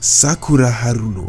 Sakura Haruno,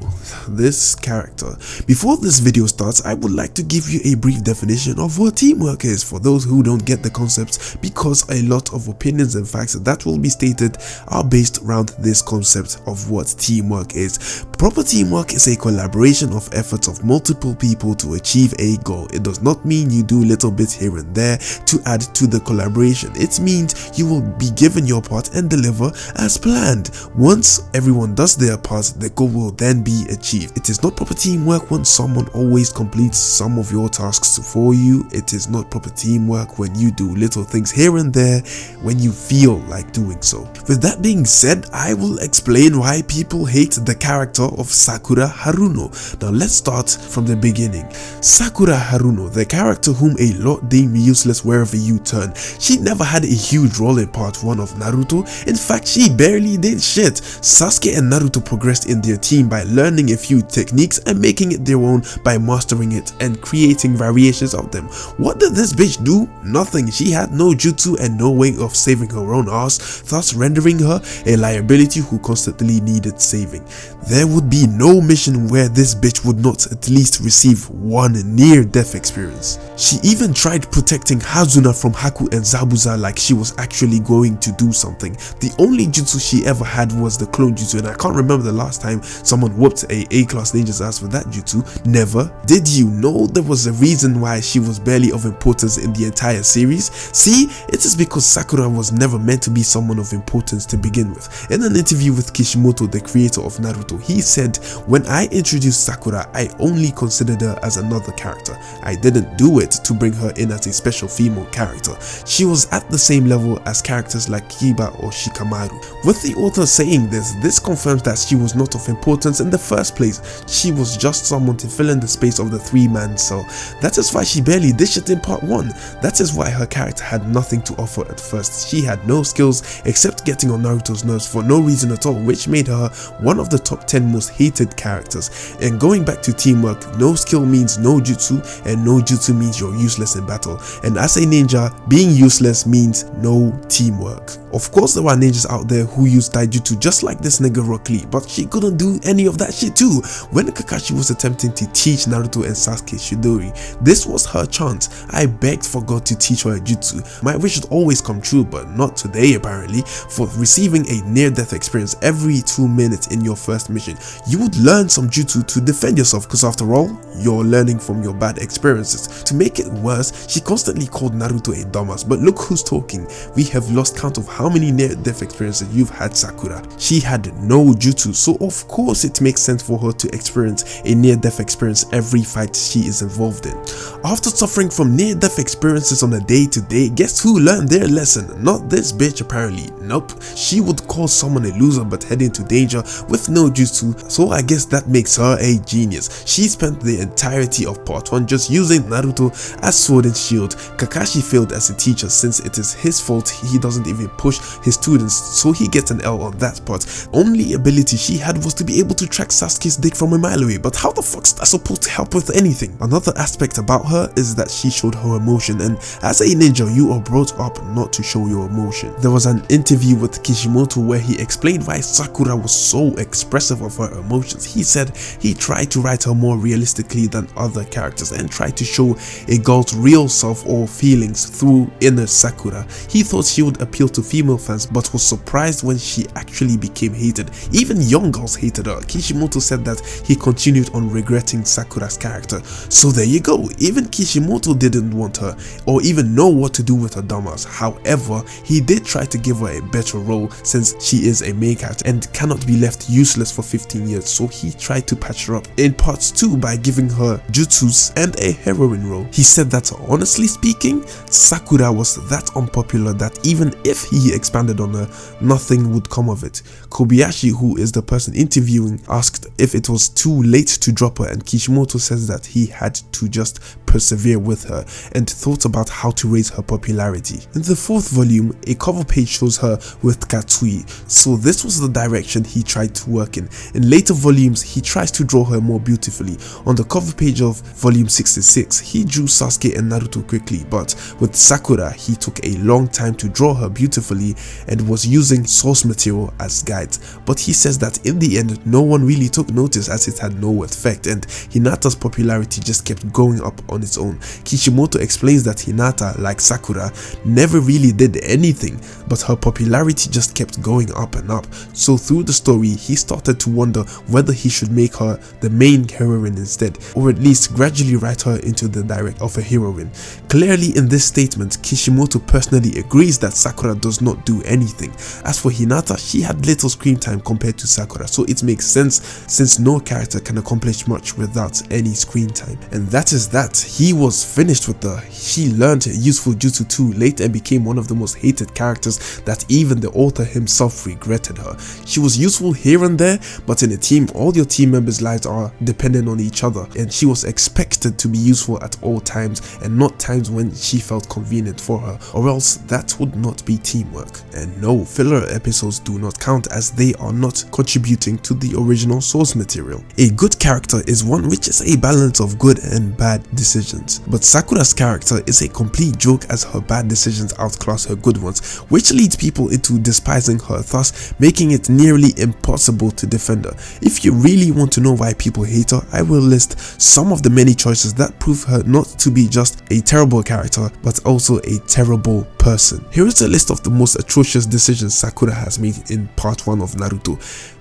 this character. Before this video starts, I would like to give you a brief definition of what teamwork is for those who don't get the concept, because a lot of opinions and facts that will be stated are based around this concept of what teamwork is. Proper teamwork is a collaboration of efforts of multiple people to achieve a goal. It does not mean you do little bits here and there to add to the collaboration. It means you will be given your part and deliver as planned. Once everyone does their part, the goal will then be achieved. It is not proper teamwork when someone always completes some of your tasks for you. It is not proper teamwork when you do little things here and there when you feel like doing so. With that being said, I will explain why people hate the character of Sakura Haruno. Now let's start from the beginning. Sakura Haruno, the character whom a lot deem useless wherever you turn. She never had a huge role in part 1 of Naruto. In fact, she barely did shit. Sasuke and Naruto progressed in their team by learning a few techniques and making it their own by mastering it and creating variations of them. What did this bitch do? Nothing. She had no jutsu and no way of saving her own ass, thus rendering her a liability who constantly needed saving. There would be no mission where this bitch would not at least receive one near-death experience. She even tried protecting Hazuna from Haku and Zabuza like she was actually going to do something. The only jutsu she ever had was the clone jutsu, and I can't remember the last time someone whooped a A-class ninja's ass with that jutsu. Never. Did you know there was a reason why she was barely of importance in the entire series? See, it is because Sakura was never meant to be someone of importance to begin with. In an interview with Kishimoto, the creator of Naruto, he said, "When I introduced Sakura, I only considered her as another character. I didn't do it to bring her in as a special female character. She was at the same level as characters like Kiba or Shikamaru." With the author saying this confirms that she was not of importance in the first place. She was just someone to fill in the space of the three-man cell. That is why she barely did shit in part 1. That is why her character had nothing to offer at first. She had no skills except getting on Naruto's nerves for no reason at all, which made her one of the top 10 most hated characters. And going back to teamwork, no skill means no jutsu, and no jutsu means you're useless in battle. And as a ninja, being useless means no teamwork. Of course, there are ninjas out there who use taijutsu just like this nigga Rock Lee, but she couldn't do any of that shit too. When Kakashi was attempting to teach Naruto and Sasuke Chidori, this was her chance. I begged for God to teach her a jutsu. My wish would always come true, but not today apparently. For receiving a near-death experience every 2 minutes in your first mission, you would learn some jutsu to defend yourself, because after all, you're learning from your bad experiences. To make it worse, she constantly called Naruto a dumbass, but look who's talking. We have lost count of how many near-death experiences you've had, Sakura. She had no jutsu, so of course it makes sense for her to experience a near-death experience every fight she is involved in. After suffering from near-death experiences on a day-to-day, guess who learned their lesson? Not this bitch apparently. Nope. She would call someone a loser but head into danger with no jutsu, so I guess that makes her a genius. She spent the entirety of part 1 just using Naruto as sword and shield. Kakashi failed as a teacher since it is his fault he doesn't even push his students, so he gets an L on that part. Only ability she had was to be able to track Sasuke's dick from a mile away, but how the fuck's that supposed to help with anything? Another aspect about her is that she showed her emotion, and as a ninja you are brought up not to show your emotion. There was an interview with Kishimoto where he explained why Sakura was so expressive of her emotions. He said he tried to write her more realistically than other characters and tried to show a girl's real self or feelings through inner Sakura. He thought she would appeal to female fans but was surprised when she actually became hated. Even young girls hated her. Kishimoto said that he continued on regretting Sakura's character. So there you go. Even Kishimoto didn't want her or even know what to do with her dumbass. However, he did try to give her a better role since she is a main character and cannot be left useless for 15 years, so he tried to patch her up in parts 2 by giving her jutsus and a heroine role. He said that honestly speaking, Sakura was that unpopular that even if he expanded on her, nothing would come of it. Kobayashi, who is the person interviewing, asked if it was too late to drop her, and Kishimoto says that he had to just persevere with her and thought about how to raise her popularity. In the 4th volume, a cover page shows her with Katsui, so this was the direction he tried to work in. In later volumes, he tries to draw her more beautifully. On the cover page of volume 66, he drew Sasuke and Naruto quickly, but with Sakura, he took a long time to draw her beautifully and was using source material as guides. But he says appears that in the end no one really took notice as it had no effect, and Hinata's popularity just kept going up on its own. Kishimoto explains that Hinata, like Sakura, never really did anything, but her popularity just kept going up and up. So through the story, he started to wonder whether he should make her the main heroine instead, or at least gradually write her into the direct of a heroine. Clearly in this statement, Kishimoto personally agrees that Sakura does not do anything. As for Hinata, she had little screen time compared to Sakura, so it makes sense since no character can accomplish much without any screen time. And that is that. He was finished with her. She learned useful jutsu too late and became one of the most hated characters that even the author himself regretted her. She was useful here and there, but in a team, all your team members' lives are dependent on each other, and she was expected to be useful at all times and not times when she felt convenient for her, or else that would not be teamwork. And no, filler episodes do not count as they are not contributing to the original source material. A good character is one which is a balance of good and bad decisions, but Sakura's character is a complete joke as her bad decisions outclass her good ones, which leads people into despising her, thus making it nearly impossible to defend her. If you really want to know why people hate her, I will list some of the many choices that prove her not to be just a terrible character, but also a terrible person. Here is a list of the most atrocious decisions Sakura has made in part 1 of Naruto.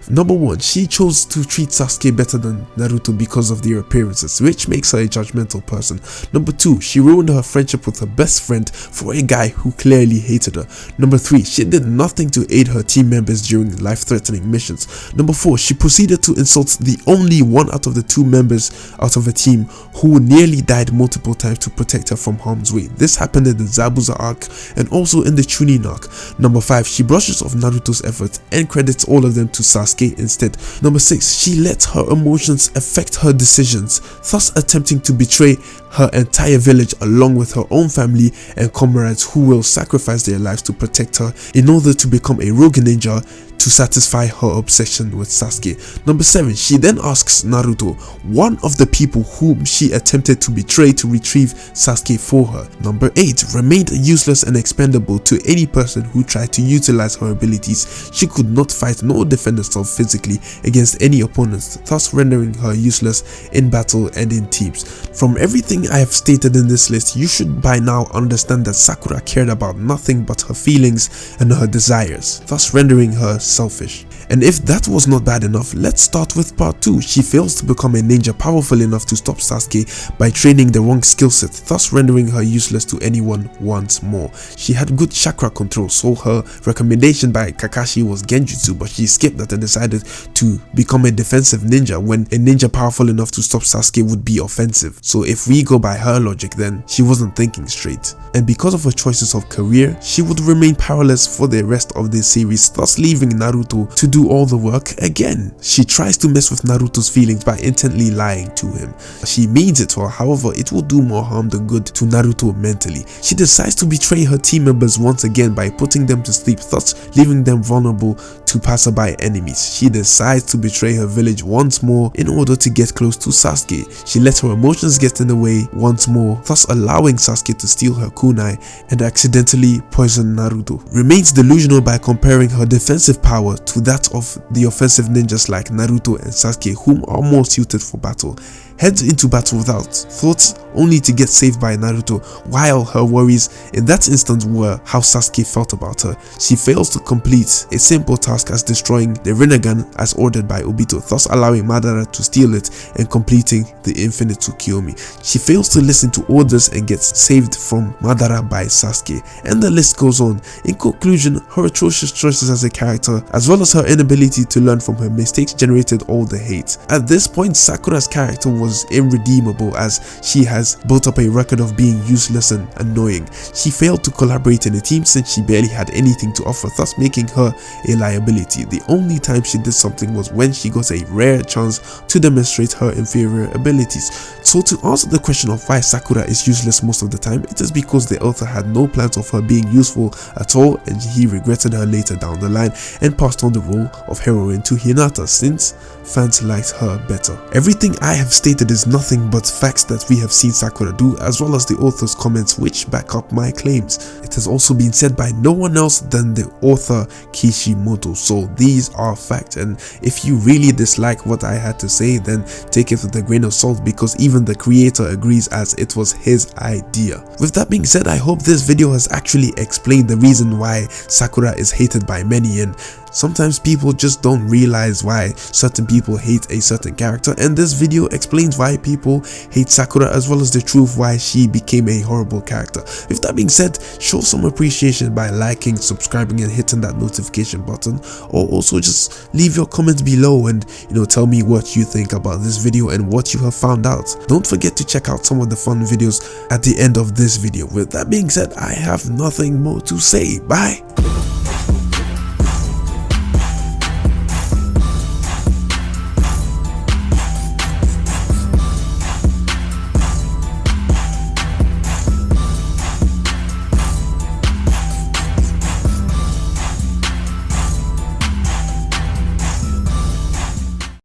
Number 1, she chose to treat Sasuke better than Naruto because of their appearances, which makes her a judgmental person. Number 2, she ruined her friendship with her best friend for a guy who clearly hated her. Number 3, she did nothing to aid her team members during life-threatening missions. Number 4, she proceeded to insult the only one out of the 2 members out of a team who nearly died multiple times to protect her from harm's way. This happened in the Zabuza arc and also in the Chunin arc. Number 5, she brushes off Naruto's efforts and credits all of them to Sasuke instead. Number 6, she lets her emotions affect her decisions, thus attempting to betray her entire village along with her own family and comrades who will sacrifice their lives to protect her in order to become a rogue ninja to satisfy her obsession with Sasuke. Number 7, she then asks Naruto, one of the people whom she attempted to betray, to retrieve Sasuke for her. Number 8, remained useless and expendable to any person who tried to utilize her abilities. She could not fight nor defend herself physically against any opponents, thus rendering her useless in battle and in teams. From everything I have stated in this list, you should by now understand that Sakura cared about nothing but her feelings and her desires, thus rendering her selfish. And if that was not bad enough, let's start with part 2. She fails to become a ninja powerful enough to stop Sasuke by training the wrong skill set, thus rendering her useless to anyone once more. She had good chakra control, so her recommendation by Kakashi was genjutsu, but she skipped that and decided to become a defensive ninja when a ninja powerful enough to stop Sasuke would be offensive. So if we go by her logic, then she wasn't thinking straight. And because of her choices of career, she would remain powerless for the rest of the series, thus leaving Naruto to do all the work again. She tries to mess with Naruto's feelings by intently lying to him. She means it well, however, it will do more harm than good to Naruto mentally. She decides to betray her team members once again by putting them to sleep, thus leaving them vulnerable to passerby enemies. She decides to betray her village once more in order to get close to Sasuke. She lets her emotions get in the way once more, thus allowing Sasuke to steal her kunai and accidentally poison Naruto. Remains delusional by comparing her defensive power to that of the offensive ninjas like Naruto and Sasuke, whom are more suited for battle. Heads into battle without thoughts, only to get saved by Naruto, while her worries in that instance were how Sasuke felt about her. She fails to complete a simple task as destroying the Rinnegan as ordered by Obito, thus allowing Madara to steal it and completing the infinite Tsukiyomi. She fails to listen to orders and gets saved from Madara by Sasuke, and the list goes on. In conclusion, her atrocious choices as a character, as well as her inability to learn from her mistakes, generated all the hate. At this point, Sakura's character was irredeemable as she has built up a record of being useless and annoying. She failed to collaborate in a team since she barely had anything to offer, thus making her a liability. The only time she did something was when she got a rare chance to demonstrate her inferior abilities. So to answer the question of why Sakura is useless most of the time, it is because the author had no plans of her being useful at all, and he regretted her later down the line and passed on the role of heroine to Hinata since fans liked her better. Everything I have stated stated is nothing but facts that we have seen Sakura do, as well as the author's comments which back up my claims. It has also been said by no one else than the author Kishimoto, so these are facts, and if you really dislike what I had to say, then take it with a grain of salt, because even the creator agrees, as it was his idea. With that being said, I hope this video has actually explained the reason why Sakura is hated by many, and sometimes people just don't realize why certain people hate a certain character, and this video explains why people hate Sakura, as well as the truth why she became a horrible character. With that being said, show some appreciation by liking, subscribing, and hitting that notification button, or also just leave your comments below and tell me what you think about this video and what you have found out. Don't forget to check out some of the fun videos at the end of this video. With that being said, I have nothing more to say. Bye.